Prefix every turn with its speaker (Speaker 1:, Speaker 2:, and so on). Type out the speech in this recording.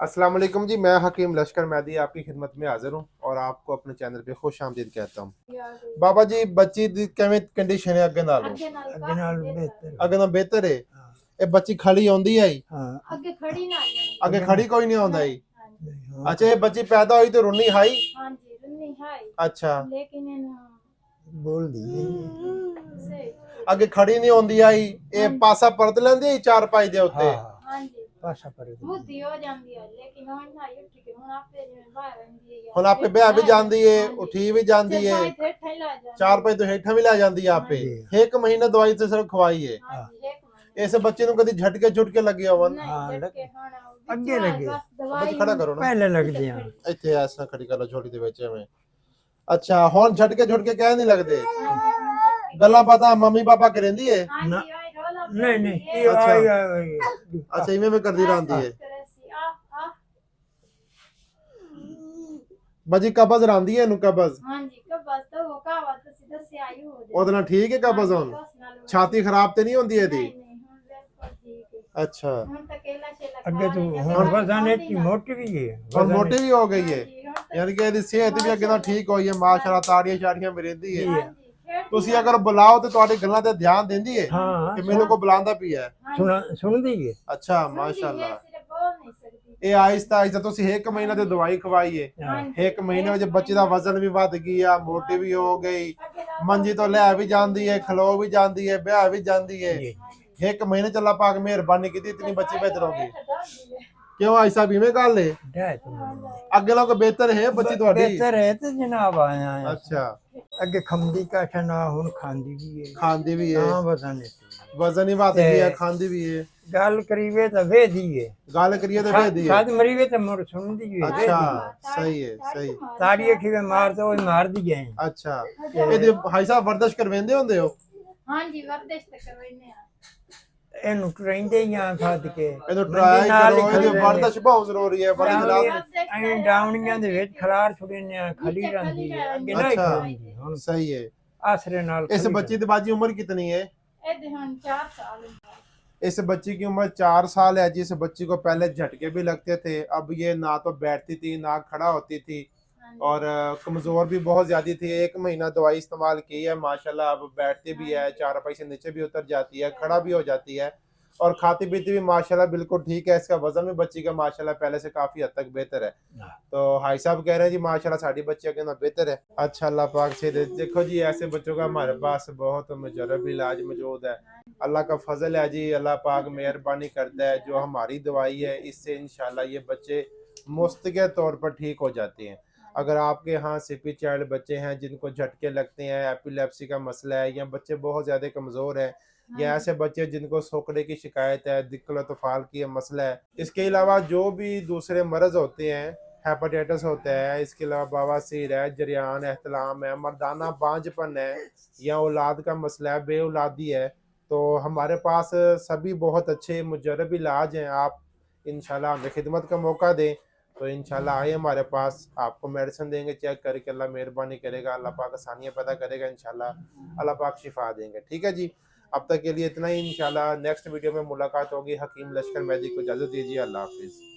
Speaker 1: अस्सलाम वालेकुम जी। मैं हकीम लश्कर मैदी आपकी खिदमत में हाजिर हूँ और आपको अपने चैनल पे खुश आमदीद कहता हूँ। बाबा जी बच्ची दी किवें कंडीशन है अगे नालों?
Speaker 2: ਅੱਗੇ ਨਾਲ ਬਿਹਤਰ
Speaker 1: अगे नाल बेहतर है।
Speaker 2: ਹਾਂ
Speaker 1: ये बच्ची खड़ी आउंदी है जी?
Speaker 2: ਹਾਂ
Speaker 3: ਅੱਗੇ ਖੜੀ ਨਾ ਆਈ
Speaker 1: अगे खड़ी कोई नहीं आउंदा जी?
Speaker 3: ਹਾਂਜੀ
Speaker 2: ਨਹੀਂ,
Speaker 1: अच्छा ये बच्ची पैदा हुई तो रुन्नी हाई?
Speaker 3: ਹਾਂਜੀ ਰੁੰਨੀ ਹਾਈ
Speaker 1: अच्छा
Speaker 3: ਲੇਕਿਨ ਇਹਨੂੰ
Speaker 2: ਬੋਲਦੀ ਨਹੀਂ
Speaker 3: ਸਹੀ
Speaker 1: अगे खड़ी नहीं आउंदी आई ये पासा परत लेंदी है चार पाई दे उत्ते?
Speaker 2: ਹਾਂ
Speaker 3: ਹਾਂਜੀ
Speaker 2: ਪਾਸਾ ਪਰ
Speaker 3: ਬੁੱਧੀ ਹੋ ਜਾਂਦੀ ਹੈ ਲੇਕਿਨ ਉਹ ਨਾ ਉੱਠ ਕੇ ਹੁਣ ਆਪੇ ਜਿਵੇਂ ਬਾਹਰ ਰਹਿੰਦੀ ਹੈ
Speaker 1: ਹੁਣ ਆਪੇ ਬਹਿ ਵੀ ਜਾਂਦੀ ਹੈ ਉਠੀ ਵੀ ਜਾਂਦੀ ਹੈ
Speaker 3: ਠੇਠਾ ਹੀ ਲਾ ਜਾਂਦੀ
Speaker 1: ਚਾਰ ਪਾਈ ਤੋਂ ਹੇਠਾਂ ਵੀ ਲੈ ਜਾਂਦੀ ਹੈ ਆਪੇ। ਇੱਕ ਮਹੀਨਾ ਦਵਾਈ ਤੇ ਸਿਰਫ ਖਵਾਈ ਹੈ।
Speaker 3: ਹਾਂਜੀ ਇੱਕ ਮਹੀਨੇ
Speaker 1: ਇਸ ਬੱਚੇ ਨੂੰ ਕਦੀ ਝਟਕੇ ਝੁਟਕੇ ਲੱਗੇ ਹੋਵਨ?
Speaker 3: ਨਹੀਂ ਝਟਕੇ ਹੁਣ
Speaker 2: ਅੱਗੇ ਲੱਗੇ।
Speaker 3: ਬਸ
Speaker 1: ਬੱਚੇ
Speaker 3: ਦਵਾਈ
Speaker 1: ਖੜਾ ਕਰੋ ਨਾ
Speaker 2: ਪਹਿਲੇ ਲੱਗਦੇ ਆ
Speaker 1: ਇੱਥੇ ਐਸ ਤਰ੍ਹਾਂ ਖੜੀ ਕਰ ਲਓ ਛੋਟੀ ਦੇ ਵਿੱਚ ਐਵੇਂ। ਅੱਛਾ ਹੁਣ ਝਟਕੇ ਝੁਟਕੇ ਕਹਿ ਨਹੀਂ ਲੱਗਦੇ? ਗੱਲਾਂ ਬਾਤਾਂ ਮੰਮੀ ਪਾਪਾ ਕਰੇਂਦੀ ਹੈ?
Speaker 3: ਹਾਂਜੀ ਆਈ ਰੋਲਾ
Speaker 2: ਨਹੀਂ ਨਹੀਂ ਇਹ
Speaker 1: ਅੱਛਾ।
Speaker 2: ਆਈ
Speaker 1: ਅੱਛਾ ਇਵੇਂ ਮੈਂ ਕਰਦੀ ਰਹਿੰਦੀ ਹੈ।
Speaker 3: ਆ
Speaker 1: ਬਾਜੀ ਕਬਜ਼ ਰਾਂਦੀ ਹੈ ਇਹਨੂੰ ਕਬਜ਼?
Speaker 3: ਹਾਂਜੀ ਬਸ ਤਾਂ ਉਹ ਕਾਵਾ ਤੁਸੀਂ ਦੱਸਿਆ ਹੀ ਹੋ ਜਾਏ
Speaker 1: ਉਹਦੇ ਨਾਲ ਠੀਕ ਹੈ ਕਬਜ਼ ਹੁਣ? ਛਾਤੀ ਖਰਾਬ ਤੇ ਨਹੀਂ ਹੁੰਦੀ ਇਹਦੀ?
Speaker 3: ਨਹੀਂ ਹੁਣ ਬਿਲਕੁਲ ਠੀਕ ਹੈ
Speaker 1: ਅੱਛਾ
Speaker 3: ਹੁਣ ਤਾਂ ਕੇਲਾ ਛੇਲਾ
Speaker 2: ਅੱਗੇ ਤੂੰ ਹੁਣ ਵਜ਼ਾਨੇ ਦੀ ਮੋਟੀ ਵੀ ਹੈ
Speaker 1: ਹੁਣ ਮੋਟੀ ਵੀ ਹੋ ਗਈ ਹੈ ਯਾਨੀ ਕਿ ਇਹਦੀ ਸਿਹਤ ਵੀ ਅੱਗੇ ਨਾਲ ਠੀਕ ਹੋਈ ਹੈ ਮਾਸ਼ਾਅੱਲਾ ਤਾੜੀਆਂ ਚਾੜੀਆਂ ਵੀ ਰਹਿੰਦੀ ਹੈ। ਤੁਸੀਂ ਅਗਰ ਬੁਲਾਓ ਤੇ ਤੁਹਾਡੀ ਗੱਲਾਂ ਤੇ ਧਿਆਨ ਦਿੰਦੀ ਹੈ
Speaker 2: ਹਾਂ
Speaker 1: ਕਿ ਮੈਨੂੰ ਕੋ ਬੁਲਾਉਂਦਾ ਪਿਆ?
Speaker 2: ਸੁਣਦੀ ਹੈ
Speaker 1: ਅੱਛਾ ਮਾਸ਼ਾਅੱਲਾ।
Speaker 3: ਬੋਲ ਨਹੀਂ ਸਕਦੀ
Speaker 1: ਇਹ ਆਹਿਸਤਾ ਆਹਿਸਤਾ ਤੁਸੀਂ ਇੱਕ ਮਹੀਨਾ ਤੇ ਦਵਾਈ ਖਵਾਈ ਹੈ। ਇੱਕ ਮਹੀਨੇ ਵਿੱਚ ਬੱਚੇ ਦਾ ਵਜ਼ਨ ਵੀ ਵੱਧ ਗਿਆ ਮੋਟੀ ਵੀ ਹੋ ਗਈ ਮੰਜੀ ਤੋਂ ਲੈ ਵੀ ਜਾਂਦੀ ਹੈ ਖਲੋ ਵੀ ਜਾਂਦੀ ਹੈ ਵਿਆਹ ਵੀ ਜਾਂਦੀ ਹੈ। ਇੱਕ ਮਹੀਨੇ ਚ ਅੱਲਾਹ ਪਾਕ ਮਿਹਰਬਾਨੀ ਕੀਤੀ ਇਤਨੀ ਬੱਚੀ ਬਿਹਤਰ ਹੋ ਗਈ। क्यों भाई साहब इवें गल है? अगे लोग बेहतर है बच्ची ਤੁਹਾਡੀ?
Speaker 2: ਬਿਹਤਰ ਹੈ ਤੇ ਜਨਾਬ ਆਇਆ ਆ
Speaker 1: अच्छा
Speaker 2: ਅੱਗੇ ਖੰਦੀ ਕਾਠਾ ਨਾ ਹੁਣ ਖਾਂਦੀ ਵੀ ਹੈ
Speaker 1: खांदी भी है
Speaker 2: ਤਾਂ ਵਜ਼ਾਨੇ
Speaker 1: वजन ही बात भी है खांदी भी है।
Speaker 2: ਗੱਲ ਕਰੀਏ ਤਾਂ ਵੇਦੀ ਹੈ
Speaker 1: गल करिए तो भेदी है।
Speaker 2: ਸਾਦ ਮਰੀਵੇ ਤਾਂ ਮੁਰ ਸੁਣਦੀ ਵੀ ਹੈ
Speaker 1: अच्छा सही है सही।
Speaker 2: ਤਾੜੀ ਖੀਵੇ ਮਾਰ ਤਾਂ ਉਹ ਮਾਰਦੀ ਹੈ
Speaker 1: अच्छा ਇਹਦੇ ਭਾਈ ਸਾਹਿਬ ਵਰਦਸ਼ ਕਰਵਾਉਂਦੇ ਹੁੰਦੇ ਹੋ?
Speaker 3: ਹਾਂਜੀ ਵਰਦਿਸ਼ ਤੇ ਕਰਵਾਈਨੇ ਆ
Speaker 2: ਇਹਨੂੰ ਟ੍ਰੇਨਦੇ ਜਾਂ ਫੱਦ ਕੇ
Speaker 1: ਇਹਨੂੰ ਟਰਾਈ ਕਰੋ ਇਹਦੀ ਵਰਦਸ਼ ਬਹੁਤ ਜ਼ਰੂਰੀ ਹੈ ਬੜੀ ਜਨਾਬ।
Speaker 2: ਐਂ ਡਾਉਣੀਆਂ ਦੇ ਵਿੱਚ ਖਲਾਰ ਛੁੜੇ ਨੇ ਖਲੀ ਰਹਿੰਦੀ ਹੈ ਅੱਗੇ ਨਹੀਂ
Speaker 1: अच्छा
Speaker 2: ਖਲੋਂਦੀ ਹੁਣ
Speaker 1: सही है।
Speaker 2: ਆਸਰੇ ਨਾਲ
Speaker 1: इस बच्ची की बाजी उम्र कितनी है?
Speaker 3: ਇਹਦੇ ਹੁਣ 4 ਸਾਲ ਹੁੰਦੇ
Speaker 1: इस बच्ची की उम्र 4 साल है जी। इस बच्ची को पहले झटके भी लगते थे अब ये ना तो बैठती थी ना खड़ा होती थी और कमज़ोर भी बहुत ज़्यादा थी। एक महीना दवाई इस्तेमाल की है माशाल्लाह अब बैठती भी है चारपाई से नीचे भी उतर जाती है खड़ा भी हो जाती है और खाती पीती भी माशाल्लाह बिल्कुल ठीक है। इसका वजन भी बच्ची का माशाल्लाह पहले से काफ़ी हद तक बेहतर है। तो हाई साहब कह रहे हैं जी माशाल्लाह साड़ी बच्ची के ना बेहतर है। अच्छा अल्लाह पाक से देखो जी ऐसे बच्चों का हमारे पास बहुत मुजरब इलाज मौजूद है। अल्लाह का फजल है जी अल्लाह पाक मेहरबानी करता है जो हमारी दवाई है इससे इंशाल्लाह ये बच्चे मुस्तकिल तौर पर ठीक हो जाते हैं। अगर आपके यहाँ सिपी चाइल्ड बच्चे हैं जिनको झटके लगते हैं एपिलेप्सी का मसला है या बच्चे बहुत ज़्यादा कमज़ोर हैं या ऐसे बच्चे जिनको सोकड़े की शिकायत है दिक्कत तफाल की मसला है इसके अलावा जो भी दूसरे मर्ज़ होते हैं हेपेटाइटिस होता है इसके अलावा बवासीर है जरियान एहतलाम है मर्दाना बांझपन है या औलाद का मसला है बे औलादी है तो हमारे पास सभी बहुत अच्छे मुजरब इलाज हैं। आप इंशाल्लाह हमें खिदमत का मौका दें तो इंशाल्लाह आए हमारे पास आपको मेडिसिन देंगे चेक करके अल्लाह मेहरबानी करेगा अल्लाह पाक आसानियाँ पैदा करेगा इंशाल्लाह अल्लाह पाक शिफा देंगे। ठीक है जी अब तक के लिए इतना ही इंशाल्लाह नेक्स्ट वीडियो में मुलाकात होगी। हकीम लश्कर मैदी को इजाज़त दीजिए। अल्लाह हाफिज़।